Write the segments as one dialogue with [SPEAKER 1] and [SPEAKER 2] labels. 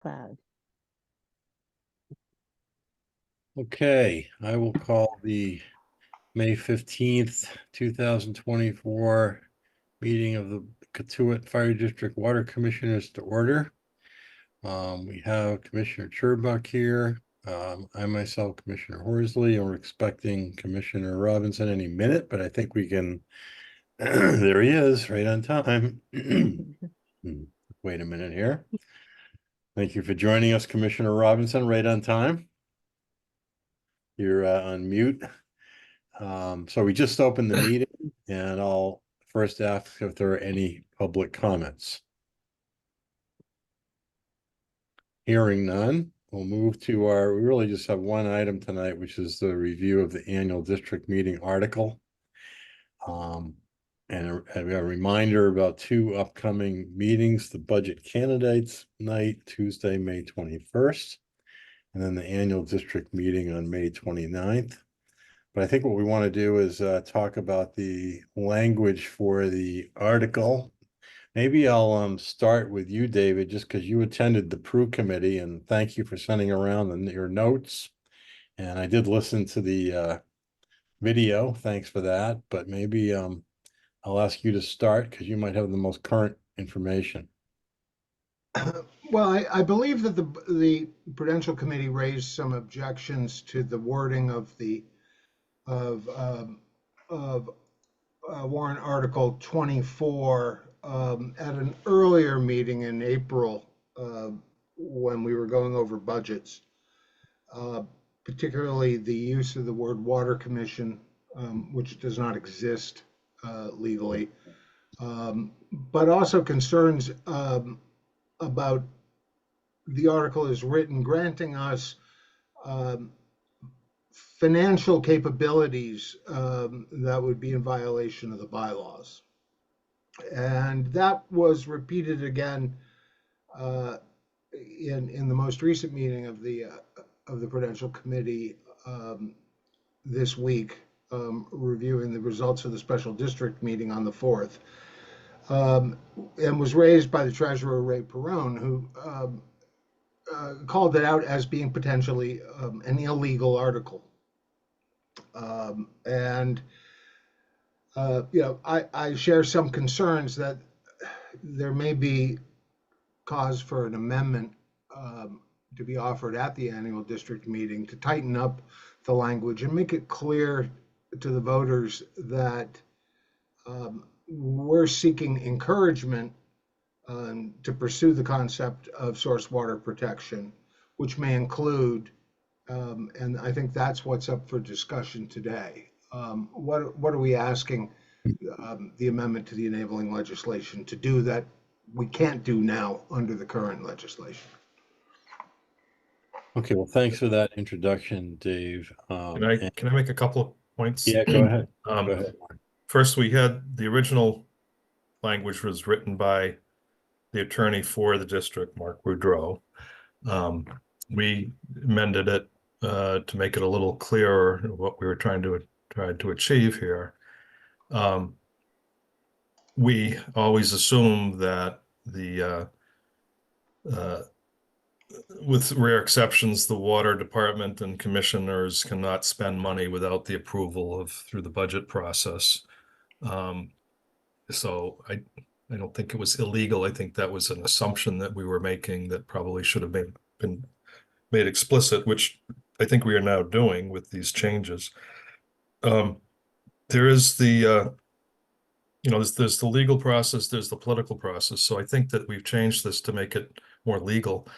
[SPEAKER 1] cloud.
[SPEAKER 2] Okay, I will call the May 15th, 2024 meeting of the Katuitt Fire District Water Commissioners to order. We have Commissioner Churbuck here. I myself, Commissioner Horsley, and we're expecting Commissioner Robinson any minute, but I think we can, there he is, right on time. Wait a minute here. Thank you for joining us, Commissioner Robinson, right on time. You're on mute. So we just opened the meeting, and I'll first ask if there are any public comments. Hearing none, we'll move to we really just have one item tonight, which is the review of the annual district meeting article. And we have a reminder about two upcoming meetings: the budget candidates night, Tuesday, May 21st, and then the annual district meeting on May 29th. But I think what we want to do is talk about the language for the article. Maybe I'll start with you, David, just because you attended the PRU committee, and thank you for sending around your notes. And I did listen to the video. Thanks for that. But maybe I'll ask you to start because you might have the most current information.
[SPEAKER 3] Well, I believe that the Prudential Committee raised some objections to the wording of warrant article 24 at an earlier meeting in April when we were going over budgets, particularly the use of the word water commission, which does not exist legally, but also concerns about the article is written granting us financial capabilities that would be in violation of the bylaws. And that was repeated again in the most recent meeting of the Prudential Committee this week, reviewing the results of the special district meeting on the 4th, and was raised by the treasurer, Ray Perrone, who called it out as being potentially an illegal article. I share some concerns that there may be cause for an amendment to be offered at the annual district meeting to tighten up the language and make it clear to the voters that we're seeking encouragement to pursue the concept of source water protection, which may include, and I think that's what's up for discussion today. What are we asking the amendment to the enabling legislation to do that we can't do now under the current legislation?
[SPEAKER 2] Okay, well, thanks for that introduction, Dave.
[SPEAKER 4] Can I make a couple of points?
[SPEAKER 2] Yeah, go ahead. Go ahead.
[SPEAKER 4] First, we had the original language was written by the attorney for the district, Mark Woodrow. We amended it to make it a little clearer what we were trying to achieve here. We always assume that with rare exceptions, the water department and commissioners cannot spend money without the approval through the budget process. So I don't think it was illegal. I think that was an assumption that we were making that probably should have been made explicit, which I think we are now doing with these changes. There is the there's the legal process, there's the political process. So I think that we've changed this to make it more legal.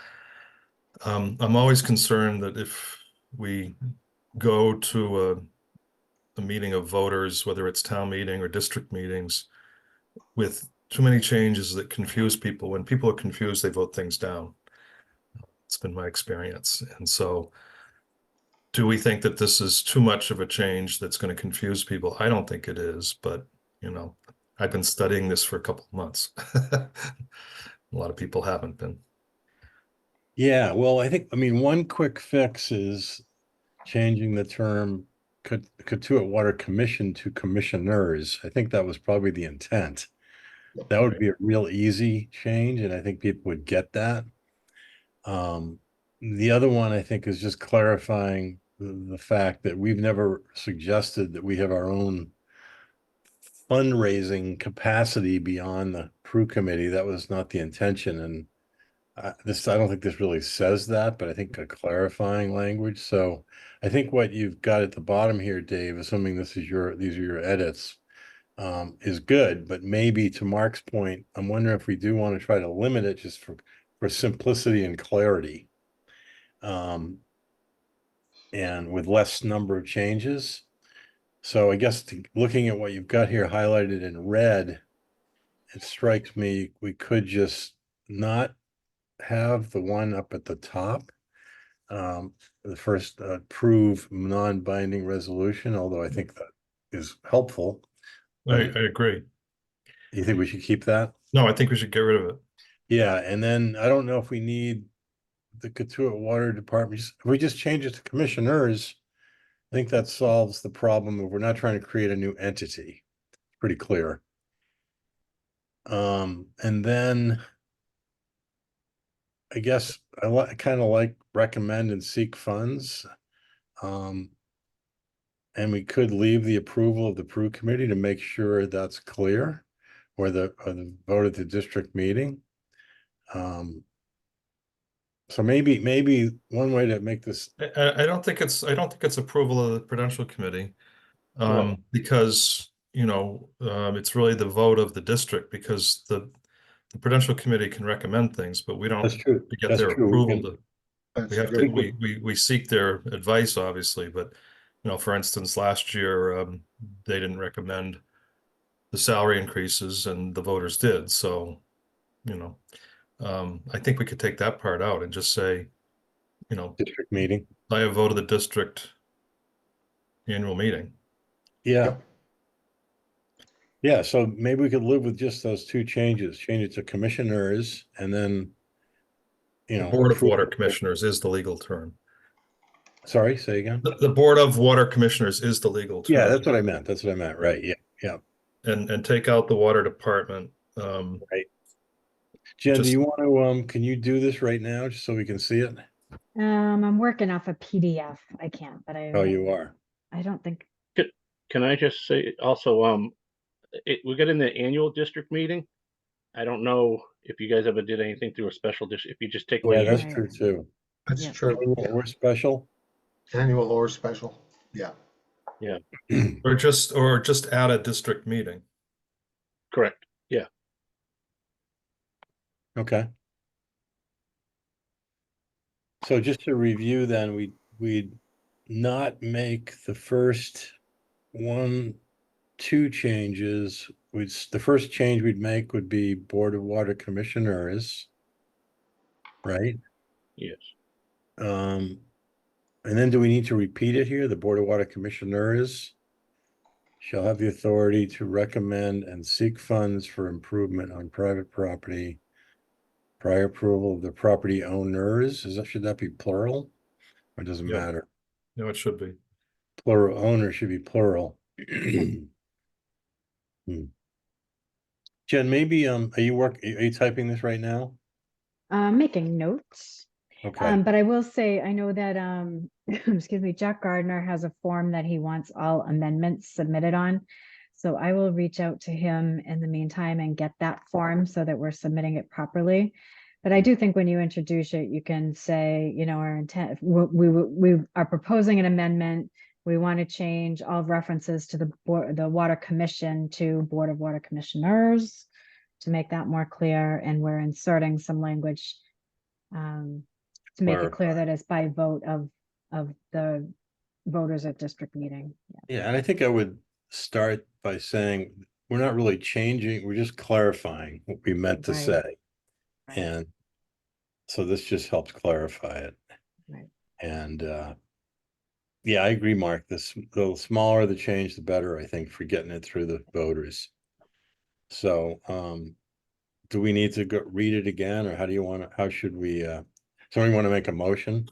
[SPEAKER 4] I'm always concerned that if we go to a meeting of voters, whether it's town meeting or district meetings, with too many changes that confuse people, when people are confused, they vote things down. It's been my experience. And so do we think that this is too much of a change that's going to confuse people? I don't think it is, but I've been studying this for a couple of months. A lot of people haven't been.
[SPEAKER 2] Yeah, well, I mean, one quick fix is changing the term Katuitt Water Commission to commissioners. I think that was probably the intent. That would be a real easy change, and I think people would get that. The other one I think is just clarifying the fact that we've never suggested that we have our own fundraising capacity beyond the PRU committee. That was not the intention, and I don't think this really says that, but I think a clarifying language. So I think what you've got at the bottom here, Dave, assuming these are your edits, is good, but maybe to Mark's point, I'm wondering if we do want to try to limit it just for simplicity and clarity. And with less number of changes. So I guess looking at what you've got here highlighted in red, it strikes me we could just not have the one up at the top. The first approve non-binding resolution, although I think that is helpful.
[SPEAKER 4] I agree.
[SPEAKER 2] You think we should keep that?
[SPEAKER 4] No, I think we should get rid of it.
[SPEAKER 2] Yeah, and then I don't know if we need the Katuitt Water Department. If we just change it to commissioners, I think that solves the problem of we're not trying to create a new entity. Pretty clear. And then I guess I kind of like recommend and seek funds. And we could leave the approval of the PRU committee to make sure that's clear, or the vote at the district meeting. So maybe one way to make this.
[SPEAKER 4] I don't think it's approval of the Prudential Committee, because it's really the vote of the district, because the Prudential Committee can recommend things, but we don't
[SPEAKER 2] That's true.
[SPEAKER 4] get
[SPEAKER 2] That's
[SPEAKER 4] their
[SPEAKER 2] true.
[SPEAKER 4] approval
[SPEAKER 3] That's
[SPEAKER 4] we have
[SPEAKER 3] good.
[SPEAKER 4] to we seek their advice, obviously, but for instance, last year they didn't recommend the salary increases and the voters did. So, I think we could take that part out and just say,
[SPEAKER 2] District meeting.
[SPEAKER 4] by a vote of the district annual meeting.
[SPEAKER 2] Yeah.
[SPEAKER 3] Yep.
[SPEAKER 2] Yeah, so maybe we could live with just those two changes, change it to commissioners, and then,
[SPEAKER 4] The Board of Water Commissioners is the legal term.
[SPEAKER 2] Sorry, say again?
[SPEAKER 4] The Board of Water Commissioners is the legal term.
[SPEAKER 2] Yeah, that's what I meant. That's what I meant. Right. Yeah.
[SPEAKER 4] And take out the water department.
[SPEAKER 2] Right. Jen, do you want to, can you do this right now just so we can see it?
[SPEAKER 1] I'm working off a PDF. I can't, but
[SPEAKER 2] Oh, you are.
[SPEAKER 1] I don't think.
[SPEAKER 5] Can I just say also, we got in the annual district meeting. I don't know if you guys ever did anything through a special district, if you just take away.
[SPEAKER 2] Yeah, that's true too.
[SPEAKER 3] That's
[SPEAKER 1] Yeah.
[SPEAKER 3] true.
[SPEAKER 2] Or special.
[SPEAKER 3] Annual or special. Yeah.
[SPEAKER 5] Yeah.
[SPEAKER 4] Or just add a district meeting.
[SPEAKER 5] Correct. Yeah.
[SPEAKER 2] Okay. So just to review then, we'd not make the first two changes. The first change we'd make would be Board of Water Commissioners, right?
[SPEAKER 5] Yes.
[SPEAKER 2] And then do we need to repeat it here? The Board of Water Commissioners shall have the authority to recommend and seek funds for improvement on private property. Prior approval of the property owners. Should that be plural? Or does it matter?
[SPEAKER 4] No, it should be.
[SPEAKER 2] Plural owner should be plural. Jen, maybe are you typing this right now?
[SPEAKER 1] Making notes.
[SPEAKER 2] Okay.
[SPEAKER 1] But I will say, I know that excuse me, Jack Gardner has a form that he wants all amendments submitted on. So I will reach out to him in the meantime and get that form so that we're submitting it properly. But I do think when you introduce it, you can say, our intent, we are proposing an amendment. We want to change all references to the Water Commission to Board of Water Commissioners to make that more clear. And we're inserting some language to make it clear that it's by vote of the voters at district meeting.
[SPEAKER 2] Yeah, and I think I would start by saying we're not really changing, we're just clarifying what we meant to say.
[SPEAKER 1] Right.
[SPEAKER 2] And so this just helps clarify it.
[SPEAKER 1] Right.
[SPEAKER 2] And yeah, I agree, Mark. The smaller the change, the better, I think, for getting it through the voters. So do we need to read it again, or how should we somebody want to make a motion?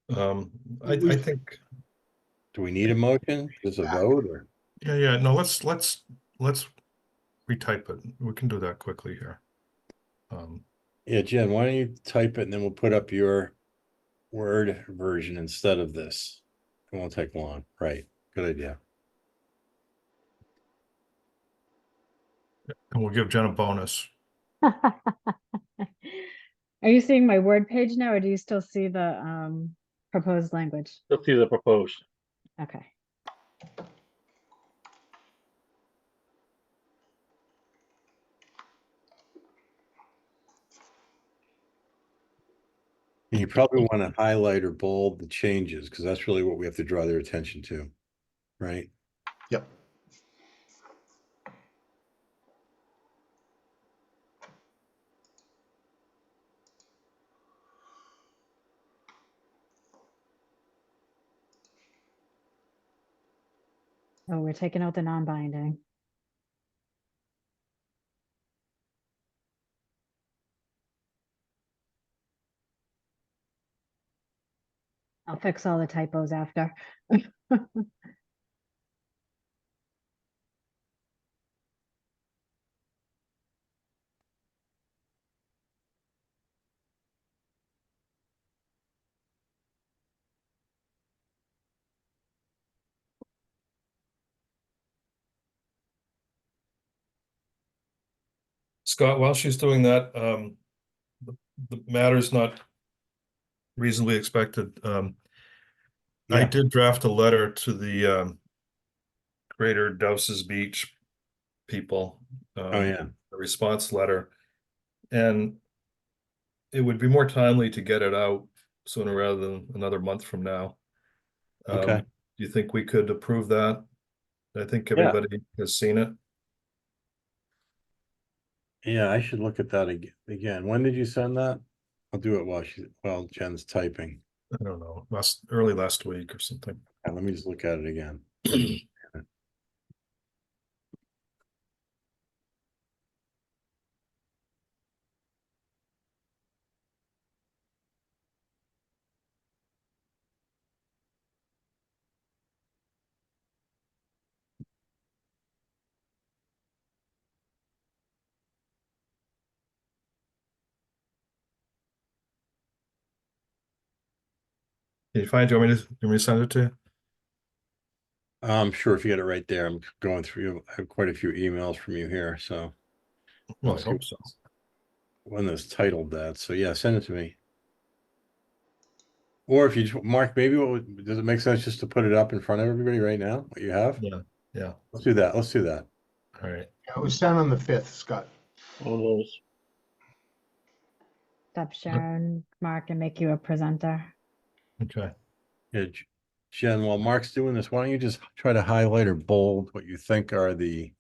[SPEAKER 4] I think.
[SPEAKER 2] Do we need a motion? Just a vote, or?
[SPEAKER 4] Yeah. No, let's retype it. We can do that quickly here.
[SPEAKER 2] Yeah, Jen, why don't you type it and then we'll put up your Word version instead of this. It won't take long. Right. Good idea.
[SPEAKER 4] And we'll give Jen a bonus.
[SPEAKER 1] Are you seeing my Word page now, or do you still see the proposed language?
[SPEAKER 5] Let's see the proposed.
[SPEAKER 1] Okay.
[SPEAKER 2] And you probably want to highlight or bold the changes because that's really what we have to draw their attention to. Right.
[SPEAKER 3] Yep.
[SPEAKER 1] Oh, we're taking out the non-binding. I'll fix all the typos after.
[SPEAKER 4] Scott, while she's doing that, the matter's not reasonably expected. I
[SPEAKER 2] Yeah.
[SPEAKER 4] did draft a letter to the Greater Dowses Beach people.
[SPEAKER 2] Oh, yeah.
[SPEAKER 4] A response letter. And it would be more timely to get it out sooner rather than another month from now.
[SPEAKER 2] Okay.
[SPEAKER 4] Do you think we could approve that? I think
[SPEAKER 2] Yeah.
[SPEAKER 4] everybody has seen it.
[SPEAKER 2] Yeah, I should look at that again. When did you send that? I'll do it while Jen's typing.
[SPEAKER 4] I don't know, early last week or something.
[SPEAKER 2] Let me just look at it again.
[SPEAKER 4] Can you find, do you want me to send it to you?
[SPEAKER 2] I'm sure if you get it right there, I'm going through, I have quite a few emails from you here, so.
[SPEAKER 4] Well, I
[SPEAKER 2] Let's see
[SPEAKER 4] hope so.
[SPEAKER 2] when that's titled that. So yeah, send it to me. Or if you just, Mark, maybe does it make sense just to put it up in front of everybody right now? What you have?
[SPEAKER 4] Yeah.
[SPEAKER 2] Let's do that. Let's do that.
[SPEAKER 4] All right.
[SPEAKER 3] It was sent on the 5th, Scott.
[SPEAKER 5] All those.
[SPEAKER 1] Stop sharing, Mark, and make you a presenter.
[SPEAKER 4] Okay.
[SPEAKER 2] Yeah, Jen, while Mark's doing this, why don't you just try to highlight or bold what you think are the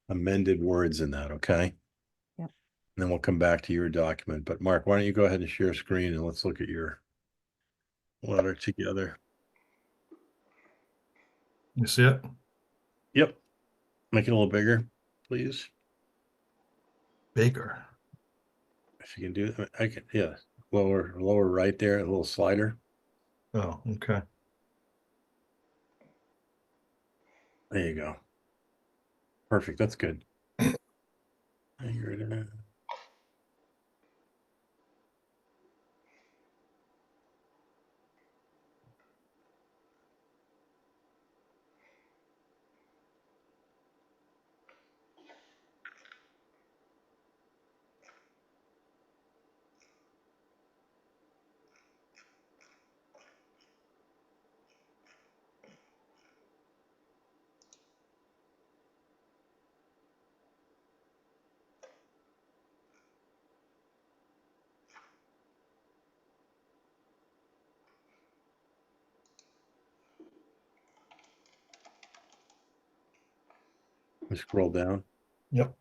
[SPEAKER 2] amended words in that, okay?
[SPEAKER 1] Yep.
[SPEAKER 2] And then we'll come back to your document. But Mark, why don't you go ahead and share screen and let's look at your letter together.
[SPEAKER 4] You see it?
[SPEAKER 2] Yep. Make it a little bigger, please.
[SPEAKER 4] Bigger.
[SPEAKER 2] If you can do it, I can, yeah. Lower right there, a little slider.
[SPEAKER 4] Oh, okay.
[SPEAKER 2] There you go. Perfect. That's good. Here it is. Scroll down.
[SPEAKER 4] Yep.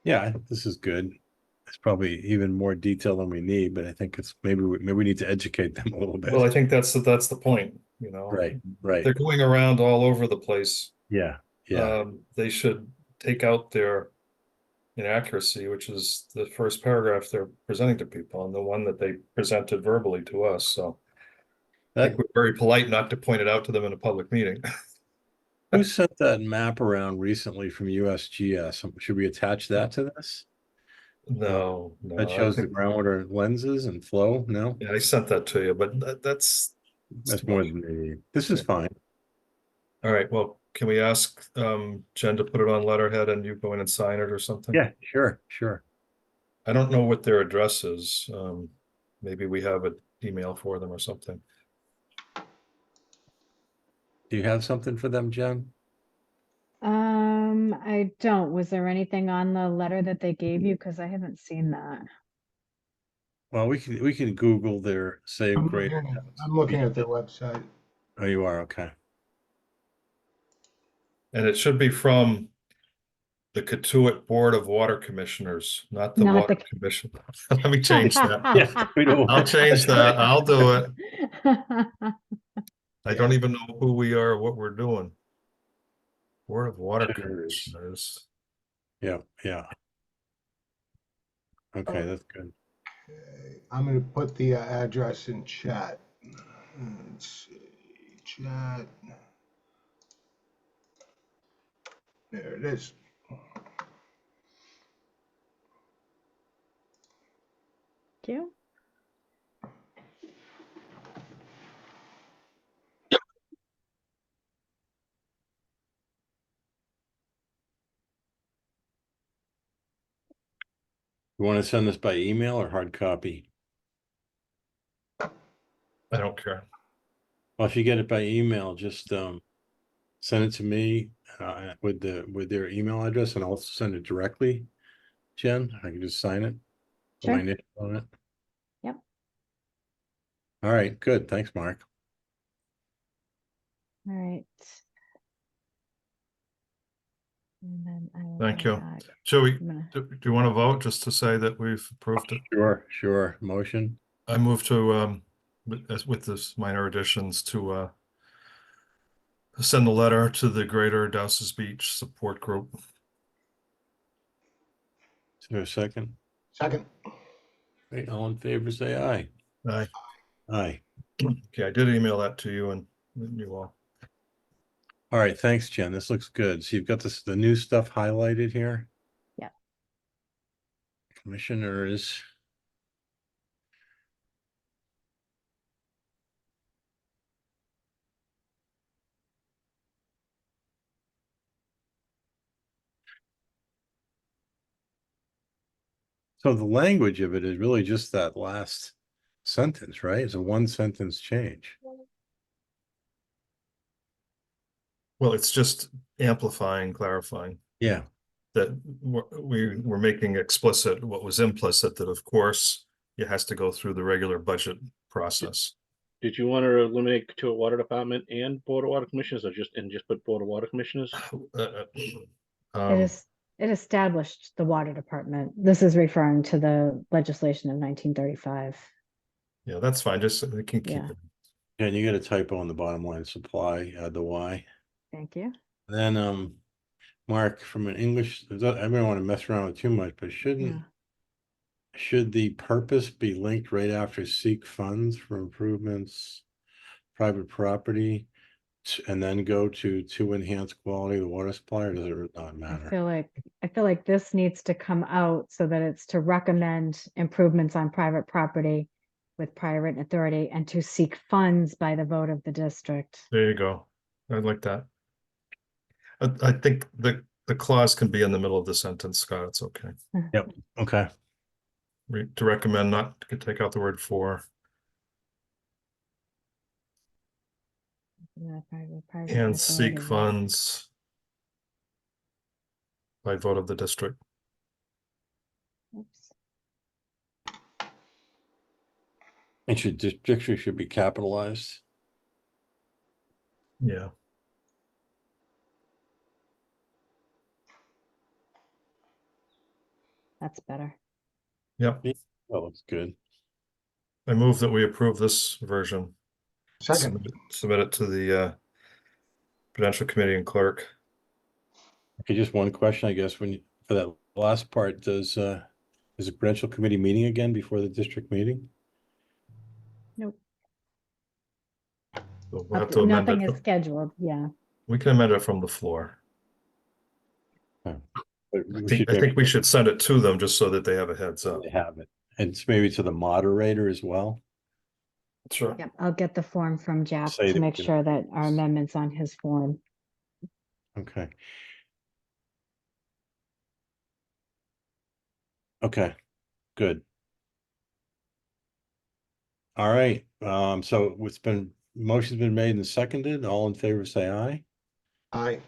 [SPEAKER 2] Yeah, I think this is good. it's probably even more detail than we need, but I think it's maybe we need to educate them a little bit.
[SPEAKER 4] Well, I think that's the point, you know.
[SPEAKER 2] Right, right.
[SPEAKER 4] They're going around all over the place.
[SPEAKER 2] Yeah, yeah.
[SPEAKER 4] They should take out their inaccuracy, which is the first paragraph they're presenting to people and the one that they presented verbally to us. So I
[SPEAKER 2] That,
[SPEAKER 4] think we're very polite not to point it out to them in a public meeting.
[SPEAKER 2] who sent that map around recently from USGS? Should we attach that to this?
[SPEAKER 4] No,
[SPEAKER 2] That
[SPEAKER 4] no, I
[SPEAKER 2] shows the
[SPEAKER 4] think,
[SPEAKER 2] groundwater lenses and flow? No,
[SPEAKER 4] yeah, I sent that to you, but that's
[SPEAKER 2] that's
[SPEAKER 4] too
[SPEAKER 2] more
[SPEAKER 4] much.
[SPEAKER 2] than we need. This is
[SPEAKER 4] Yeah.
[SPEAKER 2] fine.
[SPEAKER 4] All right, well, can we ask Jen to put it on letterhead and you go in and sign it or something?
[SPEAKER 2] Yeah, sure, sure.
[SPEAKER 4] I don't know what their address is. Maybe we have an email for them or something.
[SPEAKER 2] Do you have something for them, Jen?
[SPEAKER 1] I don't. Was there anything on the letter that they gave you? Because I haven't seen that.
[SPEAKER 2] Well, we can Google their Save
[SPEAKER 3] I'm
[SPEAKER 2] Greater.
[SPEAKER 3] looking at their website.
[SPEAKER 2] Oh, you are, okay.
[SPEAKER 4] And it should be from the Katuitt Board of Water Commissioners, not the
[SPEAKER 1] Not
[SPEAKER 4] Water
[SPEAKER 1] the-
[SPEAKER 4] Commission. Let me change that.
[SPEAKER 2] Yeah, we don't.
[SPEAKER 4] I'll change that. I'll do it.
[SPEAKER 1] it.
[SPEAKER 4] I don't even know who we are, what we're doing. Board of Water
[SPEAKER 2] Commissioners.
[SPEAKER 4] Commissioners.
[SPEAKER 2] Yeah, yeah. Okay, that's good.
[SPEAKER 3] Okay, I'm going to put the address in chat. Let's see, chat. There it is.
[SPEAKER 1] Thank you.
[SPEAKER 2] You want to send this by email or hard copy?
[SPEAKER 4] I don't care.
[SPEAKER 2] Well, if you get it by email, just send it to me with their email address, and I'll send it directly. Jen, I can just sign it. Put my
[SPEAKER 1] Sure.
[SPEAKER 2] name on it.
[SPEAKER 1] Yep.
[SPEAKER 2] All right, good. Thanks, Mark.
[SPEAKER 1] All right. And then I will
[SPEAKER 4] Thank
[SPEAKER 1] go
[SPEAKER 4] you.
[SPEAKER 1] back.
[SPEAKER 4] Shall we,
[SPEAKER 1] I'm gonna-
[SPEAKER 4] do you want to vote just to say that we've approved it?
[SPEAKER 2] Sure, sure. Motion.
[SPEAKER 4] I move to, with this minor additions to send a letter to the Greater Dowses Beach Support Group.
[SPEAKER 2] Is there a second?
[SPEAKER 3] Second.
[SPEAKER 2] Right, all in favor, say aye.
[SPEAKER 4] Aye.
[SPEAKER 2] Aye.
[SPEAKER 4] Okay, I did email that to you and you all.
[SPEAKER 2] All right, thanks, Jen. This looks good. So you've got the new stuff highlighted here?
[SPEAKER 1] Yeah.
[SPEAKER 2] Commissioners. So the language of it is really just that last sentence, right? It's a one sentence change.
[SPEAKER 4] Well, it's just amplifying, clarifying
[SPEAKER 2] Yeah,
[SPEAKER 4] that we're making explicit what was implicit, that of course it has to go through the regular budget process.
[SPEAKER 5] Did you want to eliminate Katuitt Water Department and Board of Water Commissioners, or just put Board of Water Commissioners?
[SPEAKER 1] It established the water department. This is referring to the legislation of 1935.
[SPEAKER 4] Yeah, that's fine. Just they can keep
[SPEAKER 1] Yeah.
[SPEAKER 4] it.
[SPEAKER 2] and you get a typo on the bottom line, supply, add the Y.
[SPEAKER 1] Thank you.
[SPEAKER 2] Then, Mark, from an English, I don't want to mess around with too much, but
[SPEAKER 1] Yeah.
[SPEAKER 2] should the purpose be linked right after seek funds for improvements, private property, and then go to enhance quality of the water supply, or does it not
[SPEAKER 1] I
[SPEAKER 2] matter?
[SPEAKER 1] feel like this needs to come out so that it's to recommend improvements on private property with prior written authority and to seek funds by the vote of the district.
[SPEAKER 4] There you go. I like that. I think the clause can be in the middle of the sentence, Scott. It's okay.
[SPEAKER 2] Yep, okay.
[SPEAKER 4] To recommend, not to take out the word for,
[SPEAKER 1] Private
[SPEAKER 4] and seek
[SPEAKER 1] authority.
[SPEAKER 4] funds by vote of the district.
[SPEAKER 1] Oops.
[SPEAKER 2] And district should be capitalized.
[SPEAKER 4] Yeah.
[SPEAKER 1] That's better.
[SPEAKER 4] Yep.
[SPEAKER 2] That looks good.
[SPEAKER 4] I move that we approve this version.
[SPEAKER 3] Second,
[SPEAKER 4] Submit it to the Prudential Committee and Clerk.
[SPEAKER 2] Okay, just one question, I guess, for that last part, is the Prudential Committee meeting again before the district meeting?
[SPEAKER 1] Nope,
[SPEAKER 4] So we'll have to amend
[SPEAKER 1] nothing is
[SPEAKER 4] it.
[SPEAKER 1] scheduled, yeah.
[SPEAKER 4] We can amend it from the floor.
[SPEAKER 2] But we
[SPEAKER 4] I
[SPEAKER 2] should
[SPEAKER 4] think
[SPEAKER 2] maybe
[SPEAKER 4] we should send it to them just so that they have a heads up.
[SPEAKER 2] they have it, and it's maybe to the moderator as well.
[SPEAKER 4] Sure.
[SPEAKER 1] Yep, I'll get the form from Jeff
[SPEAKER 2] Say
[SPEAKER 1] to
[SPEAKER 2] that
[SPEAKER 1] make
[SPEAKER 2] we can-
[SPEAKER 1] sure that our amendment's on his form.
[SPEAKER 2] Okay. Okay, good. All right, so motion's been made and seconded. All in favor, say aye.
[SPEAKER 3] aye.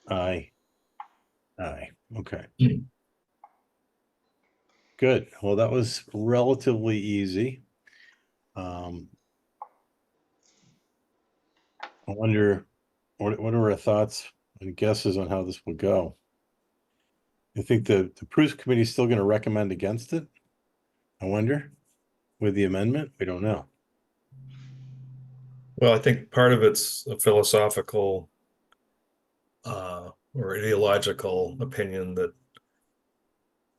[SPEAKER 2] Aye. Aye, okay.
[SPEAKER 4] Hmm.
[SPEAKER 2] Good, well, that was relatively easy. I wonder, what are our thoughts and guesses on how this will go? I think the Prudential Committee is still gonna recommend against it. I wonder, with the amendment, we don't know.
[SPEAKER 4] Well, I think part of it's a philosophical or ideological opinion that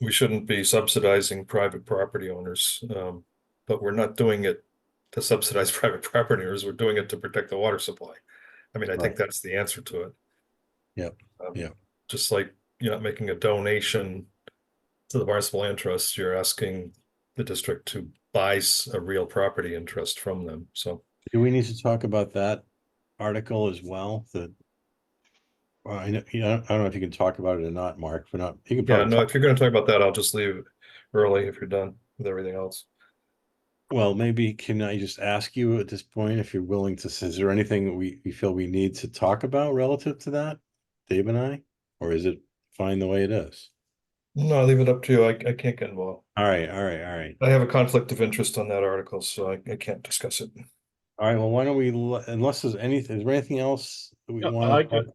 [SPEAKER 4] we shouldn't be subsidizing private property owners. But we're not doing it to subsidize private property owners. We're doing it to protect the water supply. I mean, I think
[SPEAKER 2] Right.
[SPEAKER 4] that's the answer to it.
[SPEAKER 2] Yep, yep.
[SPEAKER 4] Just like you're not making a donation to the Barnstable Land Trust, you're asking the district to buy a real property interest from them. So
[SPEAKER 2] Do we need to talk about that article as well? I know, I don't know if you can talk about it or not, Mark, but not, you can
[SPEAKER 4] yeah,
[SPEAKER 2] probably
[SPEAKER 4] no,
[SPEAKER 2] talk.
[SPEAKER 4] if you're going to talk about that, I'll just leave early if you're done with everything else.
[SPEAKER 2] Well, maybe can I just ask you at this point if you're willing to, is there anything we feel we need to talk about relative to that, Dave and I? Or is it fine the way it is?
[SPEAKER 4] No, I'll leave it up to you. I can't get involved.
[SPEAKER 2] All right, all right, all right.
[SPEAKER 4] I have a conflict of interest on that article, so I can't discuss it.
[SPEAKER 2] All right, well, why don't we, unless there's anything, is there anything else that we
[SPEAKER 5] No,
[SPEAKER 2] want to?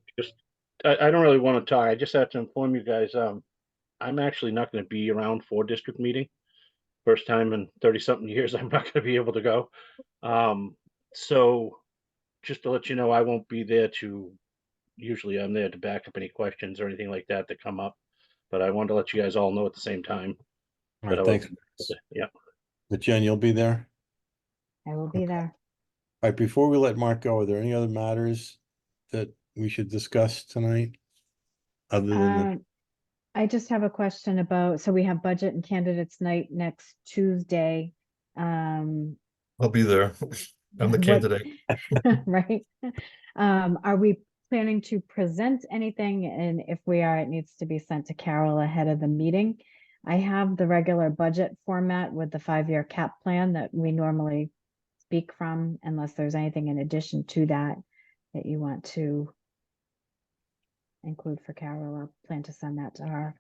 [SPEAKER 5] I don't really want to talk. I just have to inform you guys, I'm actually not going to be around for district meeting. First time in 30 something years, I'm not going to be able to go. So just to let you know, I won't be there usually I'm there to back up any questions or anything like that come up. But I wanted to let you guys all know at the same time.
[SPEAKER 2] All
[SPEAKER 5] that
[SPEAKER 2] right,
[SPEAKER 5] I
[SPEAKER 2] thanks.
[SPEAKER 5] Yeah.
[SPEAKER 2] But Jen, you'll be there?
[SPEAKER 1] I will be there.
[SPEAKER 2] All right, before we let Mark go, are there any other matters that we should discuss tonight? Other than
[SPEAKER 1] I just have a question about, so we have budget and candidates night next Tuesday.
[SPEAKER 4] I'll be there. I'm the
[SPEAKER 1] What-
[SPEAKER 4] candidate.
[SPEAKER 1] Right? Are we planning to present anything? And if we are, it needs to be sent to Carol ahead of the meeting. I have the regular budget format with the 5-year cap plan that we normally speak from, unless there's anything in addition to that that you want to include for Carol. I'll plan to send that to her.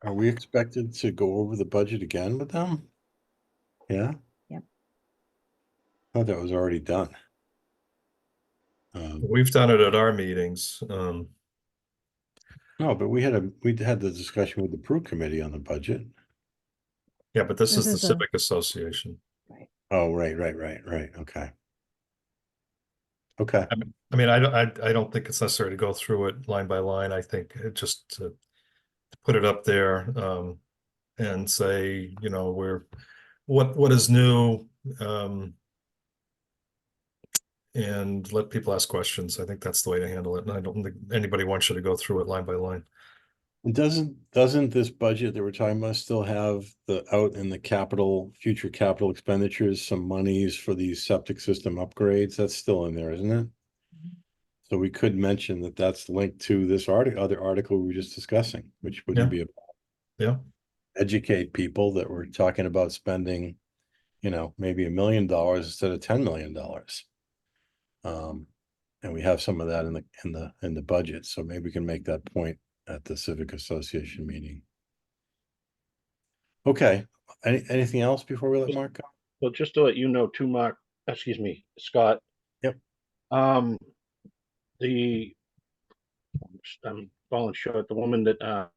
[SPEAKER 2] are we expected to go over the budget again with them? Yeah?
[SPEAKER 1] Yep.
[SPEAKER 2] I thought that was already done.
[SPEAKER 4] We've done it at our meetings.
[SPEAKER 2] No, but we had the discussion with the Prue Committee on the budget.
[SPEAKER 4] Yeah, but this
[SPEAKER 1] This
[SPEAKER 4] is the
[SPEAKER 1] is a-
[SPEAKER 4] Civic Association.
[SPEAKER 1] Right.
[SPEAKER 2] Oh, right, okay. Okay,
[SPEAKER 4] I mean, I don't think it's necessary to go through it line by line. I think it just to put it up there and say, you know, what is new and let people ask questions. I think that's the way to handle it. And I don't think anybody wants you to go through it line by line.
[SPEAKER 2] and doesn't this budget that we're talking about still have out in the future capital expenditures, some monies for these septic system upgrades? That's still in there, isn't it? So we could mention that that's linked to this other article we were just discussing, which would
[SPEAKER 4] Yeah.
[SPEAKER 2] be
[SPEAKER 4] Yeah.
[SPEAKER 2] educate people that we're talking about spending, maybe $1 million instead of $10 million. And we have some of that in the budget, so maybe we can make that point at the Civic Association meeting. Okay, anything else before we let Mark go?
[SPEAKER 5] So just to let you know too, Scott.
[SPEAKER 2] Yep.
[SPEAKER 5] I'm falling short. The woman that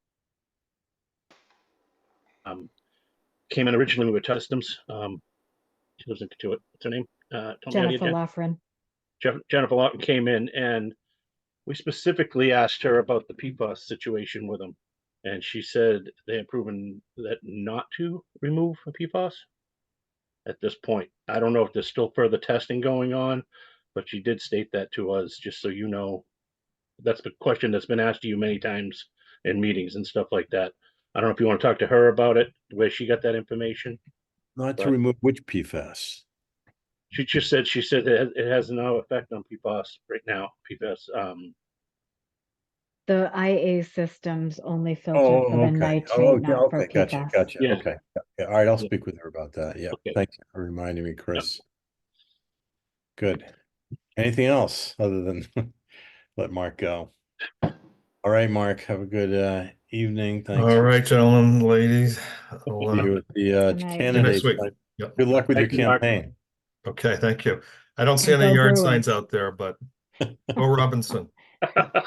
[SPEAKER 5] came in originally with Customs. She lives in Katuitt. What's her name? Tell me how do you
[SPEAKER 1] Jennifer Loughran.
[SPEAKER 5] Jennifer Lawton came in, and we specifically asked her about the PFAS situation with them. And she said they have proven that not to remove a PFAS at this point. I don't know if there's still further testing going on, but she did state that to us, just so you know. That's the question that's been asked to you many times in meetings and stuff like that. I don't know if you want to talk to her about it, where she got that information.
[SPEAKER 2] Not to
[SPEAKER 5] But-
[SPEAKER 2] remove which PFAS?
[SPEAKER 5] She just said, that it has no effect on PFAS right now. PFAS,
[SPEAKER 1] The IA systems only filter
[SPEAKER 2] Oh,
[SPEAKER 1] for the
[SPEAKER 2] okay.
[SPEAKER 1] nitrate,
[SPEAKER 2] Oh, okay,
[SPEAKER 1] not for
[SPEAKER 2] okay, gotcha,
[SPEAKER 1] PFAS.
[SPEAKER 2] gotcha.
[SPEAKER 5] Yeah.
[SPEAKER 2] Okay. Yeah, all right, I'll
[SPEAKER 5] Yeah.
[SPEAKER 2] speak with her about that. Yeah,
[SPEAKER 5] Okay.
[SPEAKER 2] thank you for reminding me, Chris. Good. Anything else other than let Mark go? All right, Mark, have a good evening. Thanks.
[SPEAKER 4] All
[SPEAKER 2] for
[SPEAKER 4] right, gentlemen, ladies. I'll,
[SPEAKER 2] See you with the
[SPEAKER 1] Good night.
[SPEAKER 2] candidates.
[SPEAKER 4] next week. Yep.
[SPEAKER 2] Good luck with your
[SPEAKER 5] Thank you, Mark.
[SPEAKER 2] campaign.
[SPEAKER 4] Okay, thank you. I don't see
[SPEAKER 1] And
[SPEAKER 4] any
[SPEAKER 1] go
[SPEAKER 4] yard
[SPEAKER 1] Bruins.
[SPEAKER 4] signs out there, but go Robinson.
[SPEAKER 1] All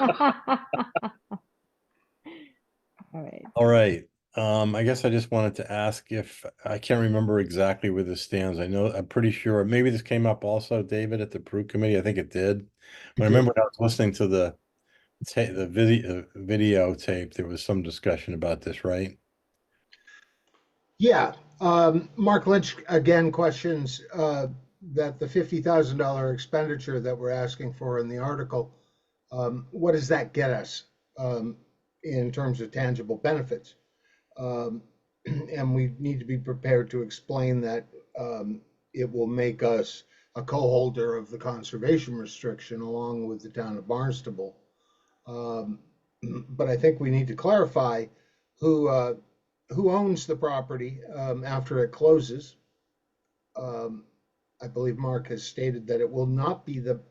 [SPEAKER 1] right.
[SPEAKER 2] All right. I guess I just wanted to ask if I can't remember exactly where this stands. I know I'm pretty sure maybe this came up also, David, at the Peru committee. I think it did. But I remember when I was listening to the videotape, there was some discussion about this, right?
[SPEAKER 3] Yeah, Mark Lynch again questions that the $50,000 expenditure that we're asking for in the article, what does that get us in terms of tangible benefits? And we need to be prepared to explain that it will make us a co-holder of the conservation restriction along with the town of Barnstable. But I think we need to clarify who owns the property after it closes. I believe Mark has stated that it will not be the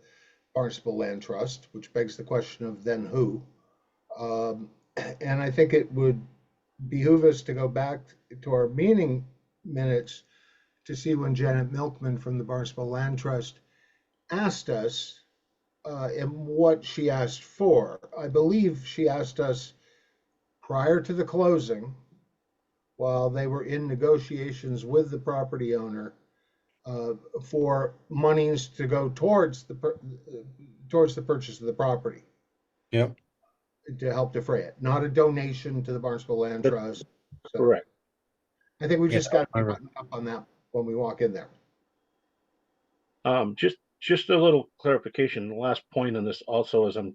[SPEAKER 3] Barnstable Land Trust, which begs the question of then who. And I think it would behoove us to go back to our meeting minutes to see when Janet Milkman from the Barnstable Land Trust asked us and what she asked for. I believe she asked us prior to the closing, while they were in negotiations with the property owner, for monies to go towards the purchase of the property.
[SPEAKER 2] Yep.
[SPEAKER 3] To help defray it, not a donation to the Barnstable Land Trust. So
[SPEAKER 5] Correct.
[SPEAKER 3] I think we just got to
[SPEAKER 2] I
[SPEAKER 3] be buttoned up on that when we walk in there.
[SPEAKER 5] Just a little clarification. The last point on this also, as I'm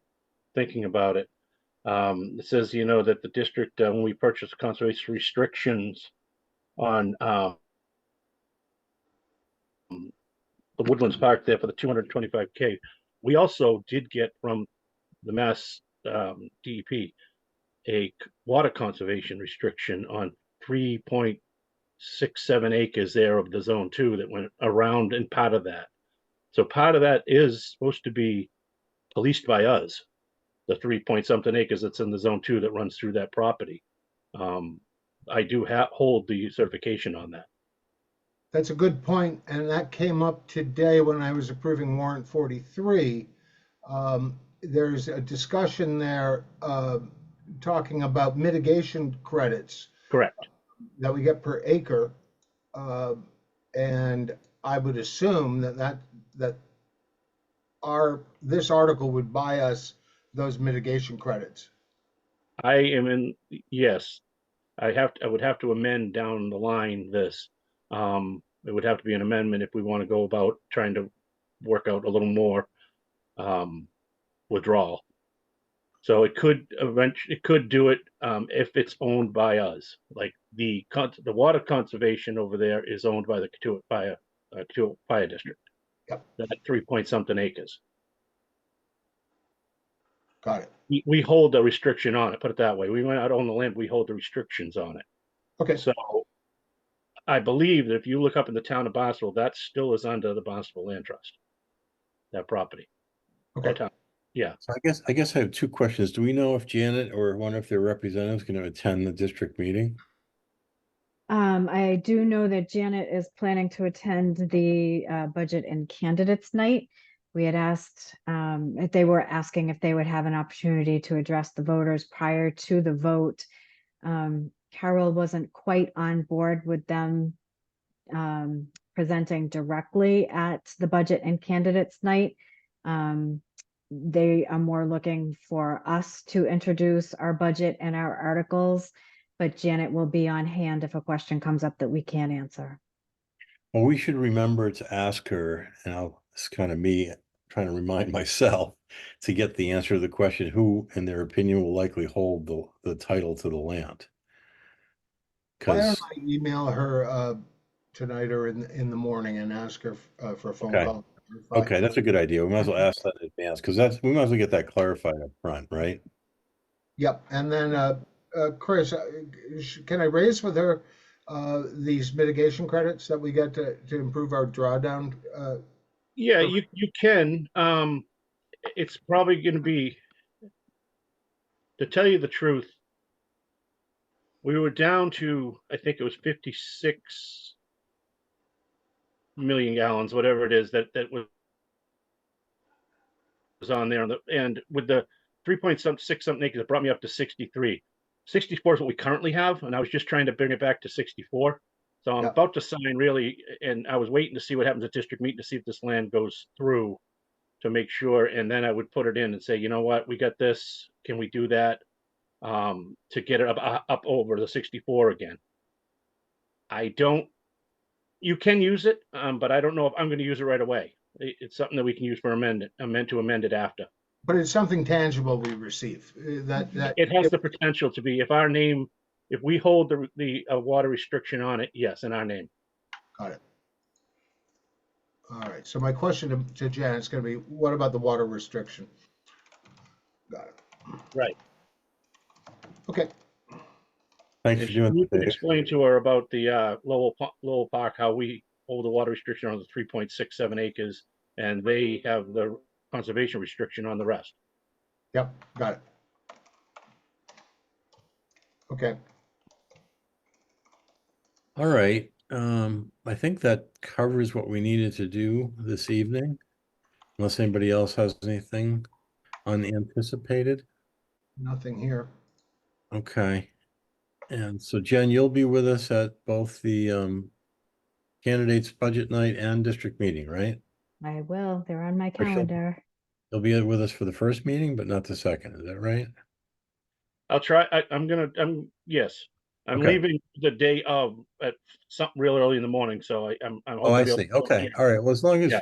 [SPEAKER 5] thinking about it, it says, that the district, when we purchased conservation restrictions on the Woodlands Park there for the 225K, we also did get from the Mass DEP a water conservation restriction on 3.67 acres there of the zone 2 that went around and part of that. So part of that is supposed to be policed by us, the 3-point-something acres that's in the zone 2 that runs through that property. I do hold the certification on that.
[SPEAKER 3] That's a good point, and that came up today when I was approving warrant 43. There's a discussion there talking about mitigation credits.
[SPEAKER 5] Correct.
[SPEAKER 3] That we get per acre, and I would assume that this article would buy us those mitigation credits.
[SPEAKER 5] Yes, I would have to amend down the line this. It would have to be an amendment if we want to go about trying to work out a little more withdrawal. So it could do it if it's owned by us. Like the water conservation over there is owned by the Katuitt Fire District.
[SPEAKER 3] Yep.
[SPEAKER 5] That 3-point-something acres.
[SPEAKER 3] Got it.
[SPEAKER 5] We hold the restriction on it. Put it that way. We might not own the land. We hold the restrictions on it.
[SPEAKER 3] Okay.
[SPEAKER 5] So I believe that if you look up in the town of Barnstable, that still is under the Barnstable Land Trust. That property.
[SPEAKER 3] Okay.
[SPEAKER 5] Yeah.
[SPEAKER 2] So I guess I have two questions. Do we know if Janet or one of their representatives going to attend the district meeting?
[SPEAKER 1] I do know that Janet is planning to attend the budget and candidates night. We had asked if they were asking if they would have an opportunity to address the voters prior to the vote. Carol wasn't quite on board with them presenting directly at the budget and candidates night. They are more looking for us to introduce our budget and our articles, but Janet will be on hand if a question comes up that we can't answer.
[SPEAKER 2] Well, we should remember to ask her, and it's kind of me trying to remind myself to get the answer to the question, who, in their opinion, will likely hold the title to the land.
[SPEAKER 3] Why don't
[SPEAKER 2] Because,
[SPEAKER 3] I email her tonight or in the morning and ask her for a phone
[SPEAKER 2] Okay.
[SPEAKER 3] call?
[SPEAKER 2] okay, that's a good idea. We might as well ask that in advance, because we might as well get that clarified up front, right?
[SPEAKER 3] Yep, and then Chris, can I raise with her these mitigation credits that we get to improve our drawdown?
[SPEAKER 5] Yeah, you can. It's probably going to be, to tell you the truth, we were down to, I think it was 56 million gallons, whatever it is that was on there, and with the 3.6 something acres, it brought me up to 63. 64 is what we currently have, and I was just trying to bring it back to 64. So I'm
[SPEAKER 3] Yep.
[SPEAKER 5] about to sign, really, and I was waiting to see what happens at district meeting to see if this land goes through, to make sure, and then I would put it in and say, you know what, we got this, can we do that, to get it up over the 64 again. You can use it, but I don't know if I'm going to use it right away. It's something that we can use for amend it after.
[SPEAKER 3] But it's something tangible we receive. That
[SPEAKER 5] It has the potential to be, if we hold the water restriction on it, yes, in our name.
[SPEAKER 3] Got it. All right. So my question to Janet is going to be, what about the water restriction? Got it.
[SPEAKER 5] Right.
[SPEAKER 3] Okay.
[SPEAKER 2] Thanks for doing
[SPEAKER 5] You
[SPEAKER 2] that,
[SPEAKER 5] can
[SPEAKER 2] Dave.
[SPEAKER 5] explain to her about the Lowell Park, how we hold the water restriction on the 3.67 acres, and they have the conservation restriction on the rest.
[SPEAKER 3] Yep. Got it. Okay.
[SPEAKER 2] All right. I think that covers what we needed to do this evening, unless anybody else has anything unanticipated.
[SPEAKER 3] Nothing here.
[SPEAKER 2] Okay. And so Jen, you'll be with us at both the candidates budget night and district meeting, right?
[SPEAKER 1] I will. They're on my
[SPEAKER 2] Or she'll-
[SPEAKER 1] calendar.
[SPEAKER 2] You'll be with us for the first meeting, but not the second. Is that right?
[SPEAKER 5] I'll try. Yes, I'm
[SPEAKER 2] Okay.
[SPEAKER 5] leaving the day of at something real early in the morning, so I'm
[SPEAKER 2] Oh, I
[SPEAKER 5] hoping to be
[SPEAKER 2] see.
[SPEAKER 5] able to-
[SPEAKER 2] Okay. All right. Well, as long as
[SPEAKER 5] Yeah.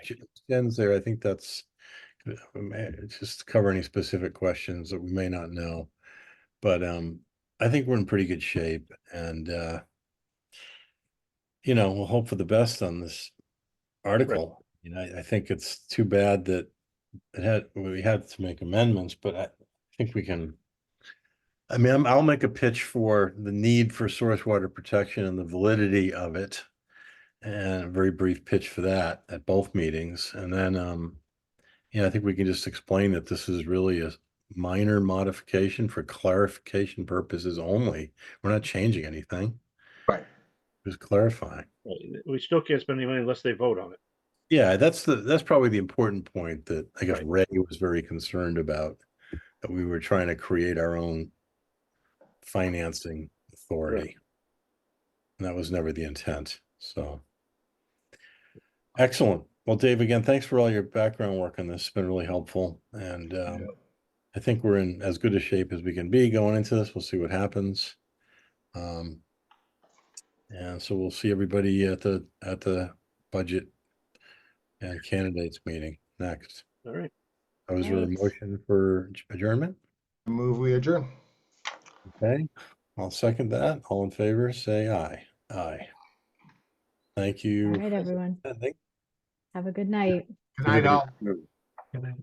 [SPEAKER 2] Jen's there, I think that's just cover any specific questions that we may not know. But I think we're in pretty good shape, and we'll hope for the best on this article. I think it's too bad that we had to make amendments, but I think we can. I mean, I'll make a pitch for the need for source water protection and the validity of it, and a very brief pitch for that at both meetings. And then, I think we can just explain that this is really a minor modification for clarification purposes only. We're not changing anything.
[SPEAKER 3] Right.
[SPEAKER 2] Just clarifying.
[SPEAKER 5] We still can't spend any money unless they vote on it.
[SPEAKER 2] Yeah, that's probably the important point that I guess
[SPEAKER 5] Right.
[SPEAKER 2] Ray was very concerned about, that we were trying to create our own financing authority.
[SPEAKER 5] Right.
[SPEAKER 2] And that was never the intent. So excellent. Well, Dave, again, thanks for all your background work on this. It's been really helpful. And I think we're in as good a shape as we can be going into this. We'll see what happens. And so we'll see everybody at the budget and candidates meeting next.
[SPEAKER 5] All right.
[SPEAKER 2] I was really
[SPEAKER 1] Right.
[SPEAKER 2] motion for adjournment.
[SPEAKER 3] Move we adjourn.
[SPEAKER 2] Okay, I'll second that. All in favor, say aye. Aye. Thank you.
[SPEAKER 1] All right, everyone. Have a good night.
[SPEAKER 3] Good night, all.
[SPEAKER 2] Good night.